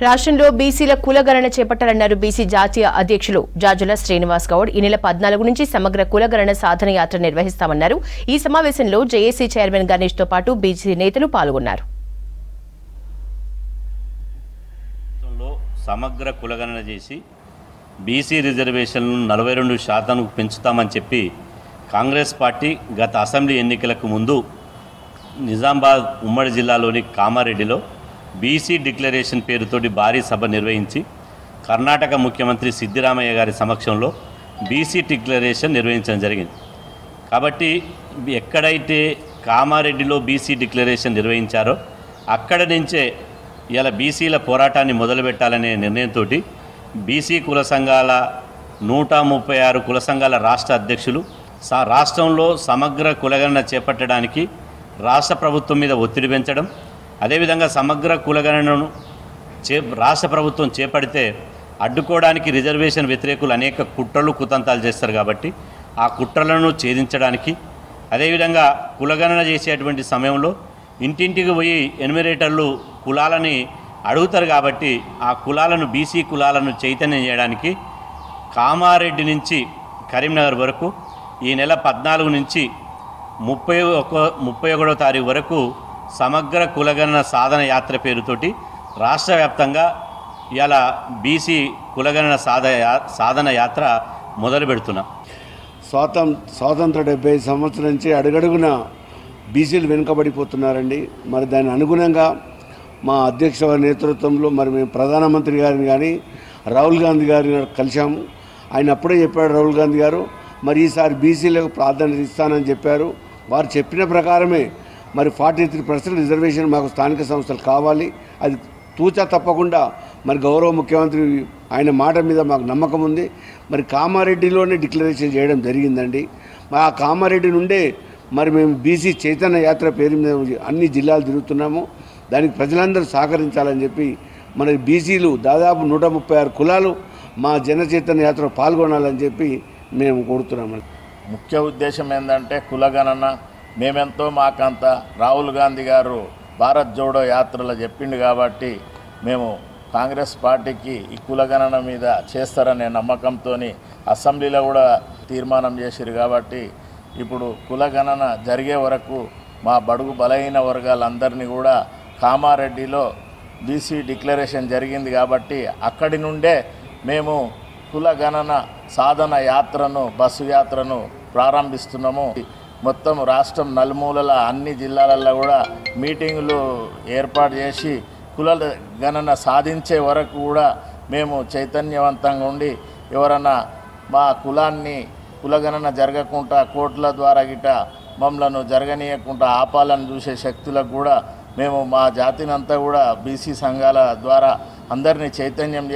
రాష్ట్రంలో బీసీల కులగణన చేపట్టాలన్నారు బీసీ జాతీయ అధ్యక్షులు జాజుల శ్రీనివాస్ గౌడ్. ఈ నెల 14 నుంచి సమగ్ర కులగణన సాధన యాత్ర నిర్వహిస్తామన్నారు. ఈ సమావేశంలో జేఏసీ చైర్మన్ గణేష్ తో పాటు బీసీ నేతలు పాల్గొన్నారు. సమగ్ర కులగణన చేసి బీసీ రిజర్వేషన్లను 42% పెంచుతామని చెప్పి కాంగ్రెస్ పార్టీ గత అసెంబ్లీ ఎన్నికలకు ముందు నిజామాబాద్ ఉమ్మడి జిల్లాలోని కామారెడ్డిలో బీసీ డిక్లరేషన్ పేరుతోటి భారీ సభ నిర్వహించి కర్ణాటక ముఖ్యమంత్రి సిద్దిరామయ్య గారి సమక్షంలో బీసీ డిక్లరేషన్ నిర్వహించడం జరిగింది. కాబట్టి ఎక్కడైతే కామారెడ్డిలో బీసీ డిక్లరేషన్ నిర్వహించారో అక్కడి నుంచే ఇలా బీసీల పోరాటాన్ని మొదలుపెట్టాలనే నిర్ణయంతో బీసీ కుల సంఘాల 136 కుల సంఘాల రాష్ట్ర అధ్యక్షులు రాష్ట్రంలో సమగ్ర కులగణన చేపట్టడానికి రాష్ట్ర ప్రభుత్వం మీద ఒత్తిడి పెంచడం, అదేవిధంగా సమగ్ర కులగణనను రాష్ట్ర ప్రభుత్వం చేపడితే అడ్డుకోవడానికి రిజర్వేషన్ వ్యతిరేకులు అనేక కుట్రలు కుతంత్రాలు చేస్తారు. కాబట్టి ఆ కుట్రలను ఛేదించడానికి, అదేవిధంగా కులగణన చేసేటువంటి సమయంలో ఇంటింటికి పోయి ఎన్యుమరేటర్లు కులాలని అడుగుతారు. కాబట్టి ఆ కులాలను బీసీ కులాలను చైతన్యం చేయడానికి కామారెడ్డి నుంచి కరీంనగర్ వరకు ఈ నెల 14 నుంచి 31వ తారీఖు వరకు సమగ్ర కులగణన సాధన యాత్ర పేరుతోటి రాష్ట్ర వ్యాప్తంగా ఇలా బీసీ కులగణన సాధన యాత్ర మొదలు పెడుతున్నాం. స్వాతంత్ర 70 సంవత్సరం నుంచి అడుగడుగున బీసీలు వెనుకబడిపోతున్నారండి. మరి దాని అనుగుణంగా మా అధ్యక్ష నేతృత్వంలో మరి మేము ప్రధానమంత్రి గారిని కానీ రాహుల్ గాంధీ గారిని కలిశాము. ఆయన అప్పుడే చెప్పాడు రాహుల్ గాంధీ గారు, మరి ఈసారి బీసీలకు ప్రాధాన్యత ఇస్తానని చెప్పారు. వారు చెప్పిన ప్రకారమే మరి 43% రిజర్వేషన్ మాకు స్థానిక సంస్థలు కావాలి. అది తూచా తప్పకుండా మరి గౌరవ ముఖ్యమంత్రి ఆయన మాట మీద మాకు నమ్మకం ఉంది. మరి కామారెడ్డిలోనే డిక్లరేషన్ చేయడం జరిగిందండి. ఆ కామారెడ్డి నుండే మరి మేము బీసీ చైతన్య యాత్ర పేరు మీద అన్ని జిల్లాలు తిరుగుతున్నాము. దానికి ప్రజలందరూ సహకరించాలని చెప్పి మన బీసీలు దాదాపు 136 కులాలు మా జన చైతన్య యాత్రలో పాల్గొనాలని చెప్పి మేము కోరుతున్నామండి. ముఖ్య ఉద్దేశం ఏంటంటే కులగణన మేమెంతో మాకంత రాహుల్ గాంధీ గారు భారత్ జోడో యాత్రలో చెప్పిండు. కాబట్టి మేము కాంగ్రెస్ పార్టీకి ఈ కులగణన మీద చేస్తారనే నమ్మకంతో అసెంబ్లీలో కూడా తీర్మానం చేశారు. కాబట్టి ఇప్పుడు కులగణన జరిగే వరకు మా బడుగు బలహీన వర్గాలందరినీ కూడా కామారెడ్డిలో బీసీ డిక్లరేషన్ జరిగింది కాబట్టి అక్కడి నుండే మేము కులగణన సాధన యాత్రను బస్సు యాత్రను ప్రారంభిస్తున్నాము. మొత్తం రాష్ట్రం నలుమూలల అన్ని జిల్లాలలో కూడా మీటింగులు ఏర్పాటు చేసి కుల గణన సాధించే వరకు కూడా మేము చైతన్యవంతంగా ఉండి ఎవరన్నా మా కులాన్ని కులగణన జరగకుండా కోర్టుల ద్వారా గిట మమ్మలను జరగనీయకుండా ఆపాలని చూసే శక్తులకు కూడా మేము మా జాతినంతా కూడా బీసీ సంఘాల ద్వారా అందరినీ చైతన్యం